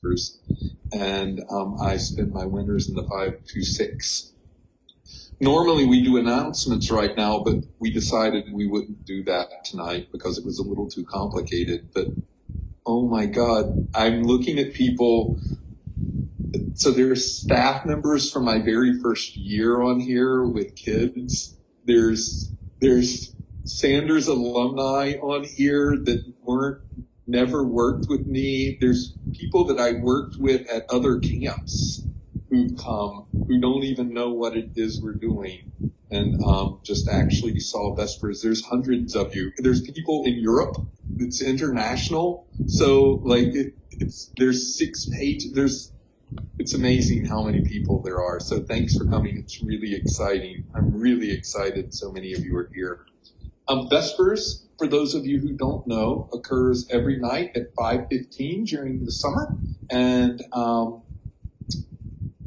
Vespers, and I spend my winters in the 526. Normally we do announcements right now, but we decided we wouldn't do that tonight because it was a little too complicated. But oh my God, I'm looking at people. So there's staff members from my very first year on here with kids. There's Sanders alumni on here that never worked with me. There's people that I worked with at other camps who've come, who don't even know what it is we're doing, and just actually saw Vespers. There's hundreds of you. There's people in Europe. It's international. So like there's 6 pages. It's amazing how many people there are. So thanks for coming. It's really exciting. I'm really excited so many of you are here. Vespers, for those of you who don't know, occurs every night at 5:15 during the summer. And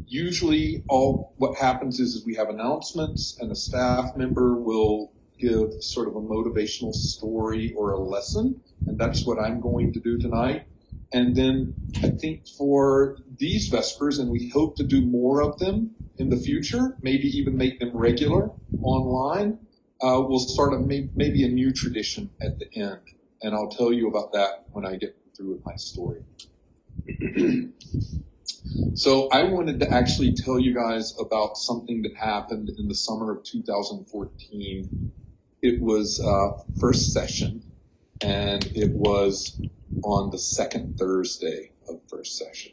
usually what happens is we have announcements, and a staff member will give sort of a motivational story or a lesson. And that's what I'm going to do tonight. And then I think for these Vespers, and we hope to do more of them in the future, maybe even make them regular online, we'll start maybe a new tradition at the end. And I'll tell you about that when I get through with my story. So I wanted to actually tell you guys about something that happened in the summer of 2014. It was first session, and it was on the second Thursday of first session.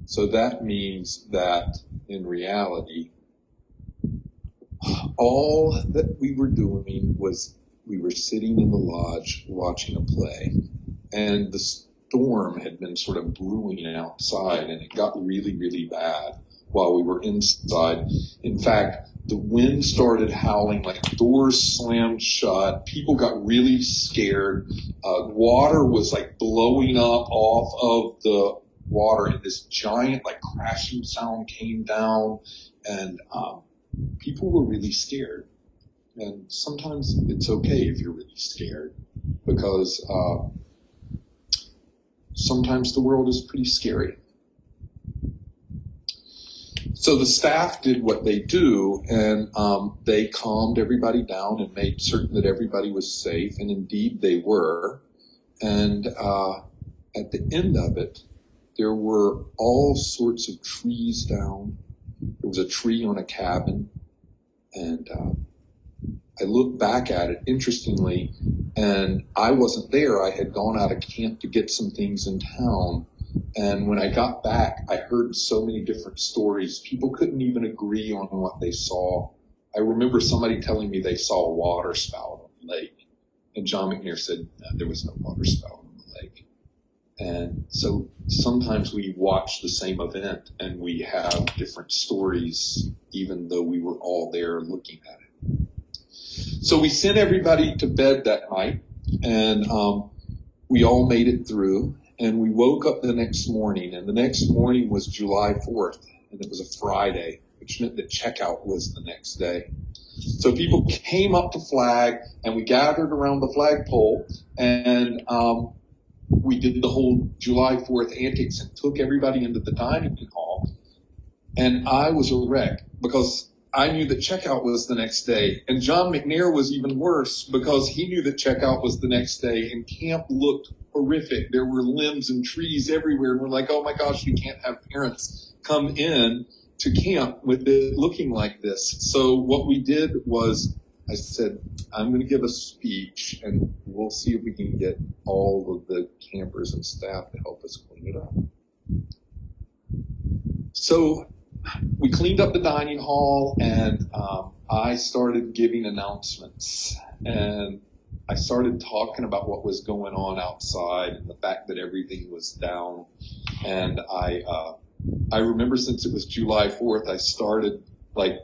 So that means that in reality, all that we were doing was we were sitting in the lodge watching a play, and the storm had been sort of brewing outside, and it got really, really bad while we were inside. In fact, the wind started howling, like doors slammed shut. People got really scared. Water was like blowing up off of the water, and this giant like crashing sound came down, and people were really scared. And sometimes it's okay if you're really scared, because sometimes the world is pretty scary. So the staff did what they do, and they calmed everybody down and made certain that everybody was safe, and indeed they were. And at the end of it, there were all sorts of trees down. There was a tree on a cabin, and I looked back at it, interestingly, and I wasn't there. I had gone out of camp to get some things in town. And when I got back, I heard so many different stories. People couldn't even agree on what they saw. I remember somebody telling me they saw a water spout on the lake. And John McNair said, no, there was no water spout on the lake. And so sometimes we watch the same event and we have different stories, even though we were all there looking at it. So we sent everybody to bed that night, and we all made it through. And we woke up the next morning, and the next morning was July 4th, and it was a Friday, which meant that checkout was the next day. So people came up to flag, and we gathered around the flagpole, and we did the whole July 4th antics and took everybody into the dining hall. And I was a wreck because I knew that checkout was the next day. And John McNair was even worse because he knew that checkout was the next day, and camp looked horrific. There were limbs and trees everywhere. And we're like, oh my gosh, we can't have parents come in to camp with it looking like this. So what we did was I said, I'm going to give a speech, and we'll see if we can get all of the campers and staff to help us clean it up. So we cleaned up the dining hall, and I started giving announcements, and I started talking about what was going on outside and the fact that everything was down. And I remember, since it was July 4th, I started, like,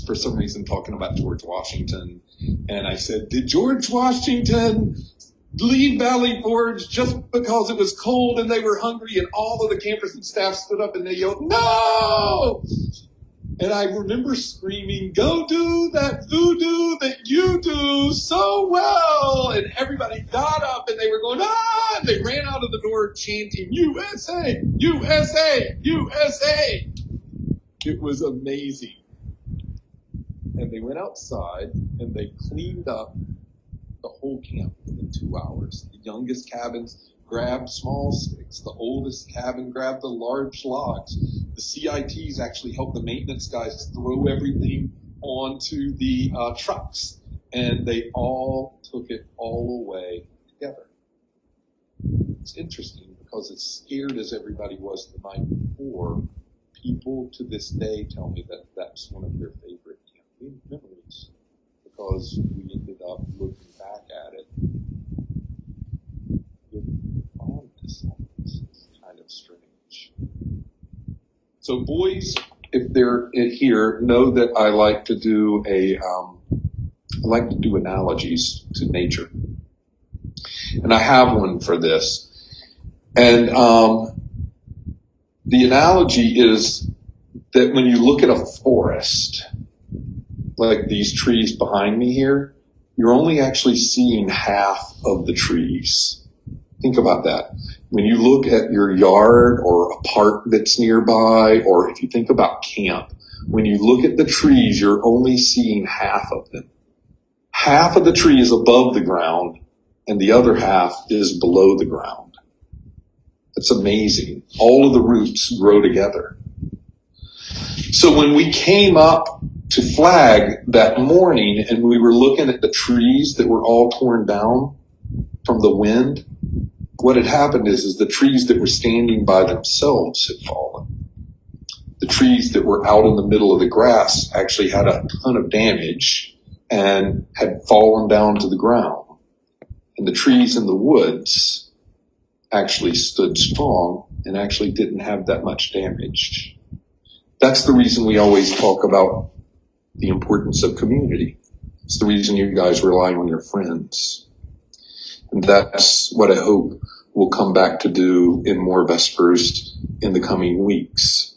for some reason, talking about George Washington. And I said, did George Washington leave Valley Forge just because it was cold and they were hungry? And all of the campers and staff stood up and they yelled, no! And I remember screaming, "Go do that voodoo that you do so well!" And everybody got up and they were going, "Ah!" And they ran out of the door chanting, "USA! USA! USA!" It was amazing. And they went outside and they cleaned up the whole camp within 2 hours. The youngest cabins grabbed small sticks. The oldest cabin grabbed the large logs. The CITs actually helped the maintenance guys throw everything onto the trucks. And they all took it all away together. It's interesting because as scared as everybody was the night before, people to this day tell me that that's one of their favorite camping memories, because we ended up looking back at it with fondness. It's kind of strange. So boys, if they're here, know that I like to do analogies to nature, and I have one for this. And the analogy is that when you look at a forest, like these trees behind me here, you're only actually seeing half of the trees. Think about that. When you look at your yard or a park that's nearby, or if you think about camp, when you look at the trees, you're only seeing half of them. Half of the tree is above the ground, and the other half is below the ground. It's amazing. All of the roots grow together. So when we came up to Flag that morning and we were looking at the trees that were all torn down from the wind, what had happened is the trees that were standing by themselves had fallen. The trees that were out in the middle of the grass actually had a ton of damage and had fallen down to the ground. And the trees in the woods actually stood strong and actually didn't have that much damage. That's the reason we always talk about the importance of community. It's the reason you guys rely on your friends. And that's what I hope we'll come back to do in more Vespers in the coming weeks.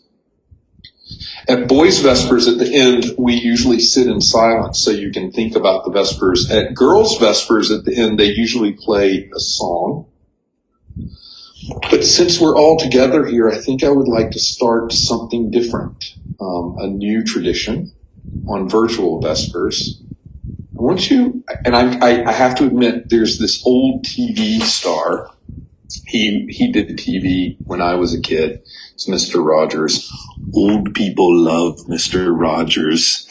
At Boys' Vespers at the end, we usually sit in silence so you can think about the Vespers. At Girls' Vespers at the end, they usually play a song. But since we're all together here, I think I would like to start something different, a new tradition on Virtual Vespers. I want you, and I have to admit, there's this old TV star. He did TV when I was a kid. It's Mr. Rogers. Old people love Mr. Rogers.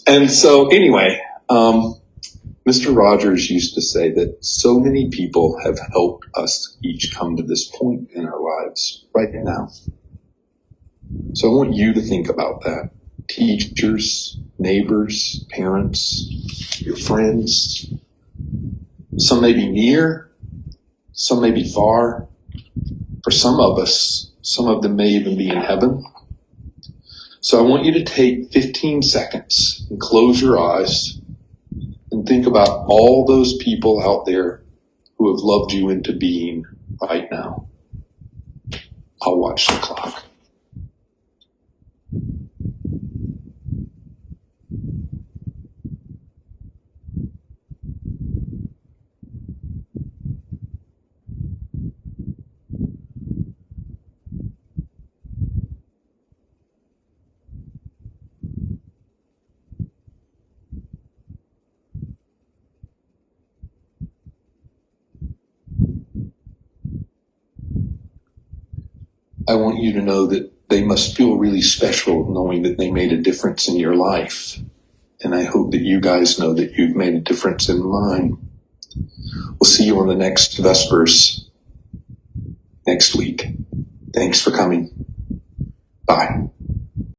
And so anyway, Mr. Rogers used to say that so many people have helped us each come to this point in our lives right now. So I want you to think about that. Teachers, neighbors, parents, your friends. Some may be near, some may be far. For some of us, some of them may even be in heaven. So I want you to take 15 seconds and close your eyes and think about all those people out there who have loved you into being right now. I'll watch the clock. I want you to know that they must feel really special knowing that they made a difference in your life. And I hope that you guys know that you've made a difference in mine. We'll see you on the next Vespers next week. Thanks for coming. Bye.